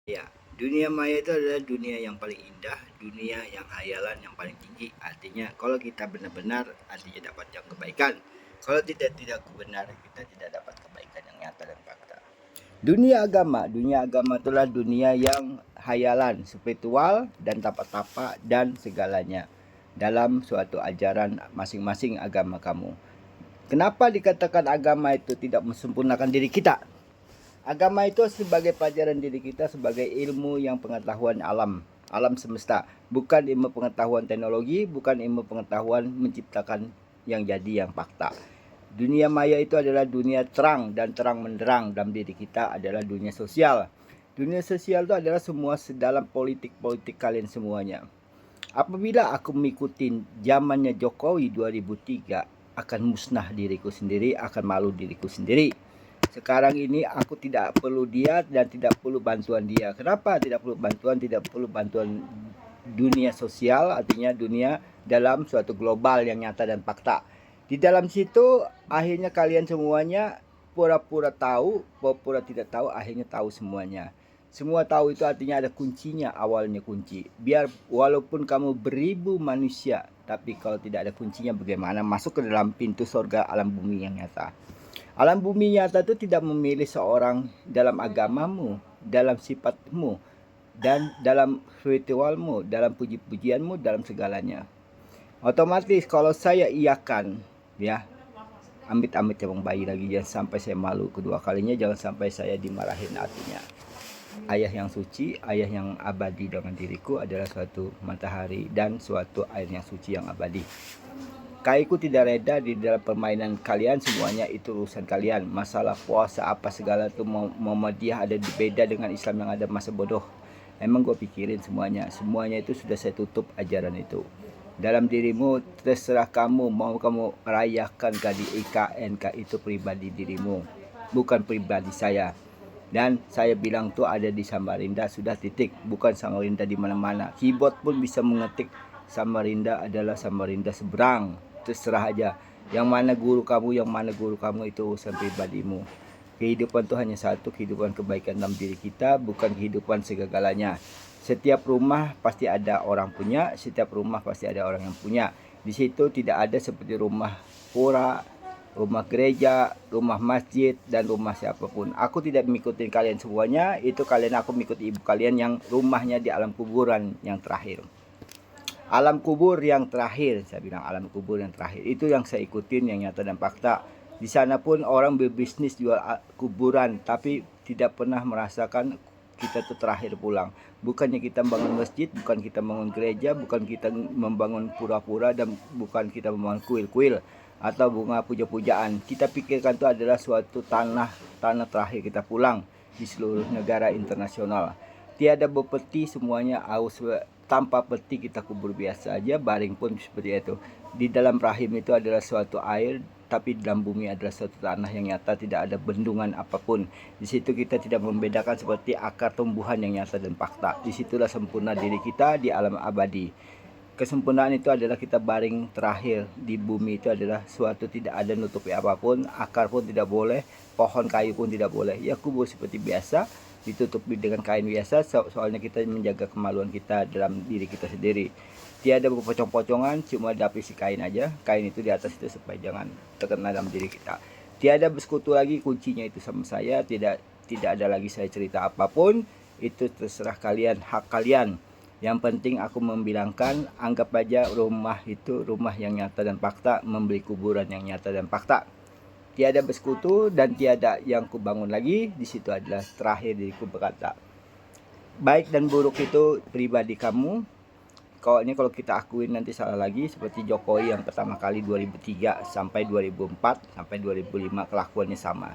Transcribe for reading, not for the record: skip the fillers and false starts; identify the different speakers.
Speaker 1: Ya, dunia maya itu adalah dunia yang paling indah, dunia yang hayalan yang paling tinggi. Artinya, kalau kita benar-benar, artinya dapat yang kebaikan. Kalau tidak benar, kita tidak dapat kebaikan yang nyata dan fakta. Dunia agama itulah dunia yang hayalan, spiritual dan tapa-tapa dan segalanya dalam suatu ajaran masing-masing agama kamu. Kenapa dikatakan agama itu tidak mensempurnakan diri kita? Agama itu sebagai pelajaran diri kita sebagai ilmu yang pengetahuan alam semesta, bukan ilmu pengetahuan teknologi, bukan ilmu pengetahuan menciptakan yang jadi yang fakta. Dunia maya itu adalah dunia terang dan terang menderang dalam diri kita adalah dunia sosial. Dunia sosial itu adalah semua sedalam politik-politik kalian semuanya. Apabila aku mengikuti zamannya Jokowi 2003, akan musnah diriku sendiri, akan malu diriku sendiri. Sekarang ini aku tidak perlu dia dan tidak perlu bantuan dia. Kenapa tidak perlu bantuan? Tidak perlu bantuan dunia sosial, artinya dunia dalam suatu global yang nyata dan fakta. Di dalam situ akhirnya kalian semuanya pura-pura tahu, pura-pura tidak tahu, akhirnya tahu semuanya. Semua tahu itu artinya ada kuncinya, awalnya kunci. Biar walaupun kamu beribu manusia, tapi kalau tidak ada kuncinya bagaimana masuk ke dalam pintu surga alam bumi yang nyata. Alam bumi nyata itu tidak memilih seorang dalam agamamu, dalam sifatmu, dan dalam ritualmu, dalam puji-pujianmu, dalam segalanya. Otomatis kalau saya iakan, ya, amit-amit ya bang bayi lagi, jangan sampai saya malu kedua kalinya, jangan sampai saya dimarahin artinya. Ayah yang suci, ayah yang abadi dengan diriku adalah suatu matahari dan suatu air yang suci yang abadi. Kaiku tidak reda di dalam permainan kalian, semuanya itu urusan kalian. Masalah puasa apa segala itu Muhammadiyah ada beda dengan Islam yang ada masa bodoh. Emang gue pikirin semuanya. Semuanya itu sudah saya tutup ajaran itu. Dalam dirimu terserah kamu mau kamu rayakan di IKNK itu pribadi dirimu, bukan pribadi saya. Dan saya bilang tuh ada di Samarinda sudah titik, bukan Samarinda di mana-mana. Keyboard pun bisa mengetik Samarinda adalah Samarinda seberang. Terserah aja. Yang mana guru kamu itu urusan pribadimu. Kehidupan itu hanya satu, kehidupan kebaikan dalam diri kita, bukan kehidupan segagalanya. Setiap rumah pasti ada orang punya, setiap rumah pasti ada orang yang punya. Di situ tidak ada seperti rumah pura, rumah gereja, rumah masjid, dan rumah siapapun. Aku tidak mengikuti kalian semuanya, itu kalian aku mengikuti ibu kalian yang rumahnya di alam kuburan yang terakhir. Alam kubur yang terakhir, saya bilang alam kubur yang terakhir. Itu yang saya ikutin yang nyata dan fakta. Di sana pun orang berbisnis jual kuburan, tapi tidak pernah merasakan kita tuh terakhir pulang. Bukannya kita membangun masjid, bukan kita membangun gereja, bukan kita membangun pura-pura, dan bukan kita membangun kuil-kuil atau bunga puja-pujaan. Kita pikirkan itu adalah suatu tanah terakhir kita pulang di seluruh negara internasional. Tiada berpeti, semuanya aus tanpa peti, kita kubur biasa aja, baring pun seperti itu. Di dalam rahim itu adalah suatu air, tapi dalam bumi adalah suatu tanah yang nyata, tidak ada bendungan apapun. Di situ kita tidak membedakan seperti akar tumbuhan yang nyata dan fakta. Disitulah sempurna diri kita di alam abadi. Kesempurnaan itu adalah kita baring terakhir di bumi, itu adalah suatu tidak ada nutupi apapun, akar pun tidak boleh, pohon kayu pun tidak boleh. Ya kubur seperti biasa, ditutupi dengan kain biasa, soalnya kita menjaga kemaluan kita dalam diri kita sendiri. Tiada berpocong-pocongan, cuma dilapisi kain aja, kain itu di atas itu supaya jangan terkena dalam diri kita. Tiada bersekutu lagi, kuncinya itu sama saya, tidak ada lagi saya cerita apapun, itu terserah kalian, hak kalian. Yang penting aku membilangkan, anggap aja rumah itu rumah yang nyata dan fakta, membeli kuburan yang nyata dan fakta. Tiada bersekutu dan tiada yang kubangun lagi, di situ adalah terakhir diriku berkata. Baik dan buruk itu pribadi kamu. Kalau kita akuin nanti salah lagi, seperti Jokowi yang pertama kali 2003 sampai 2004 sampai 2005 kelakuannya sama.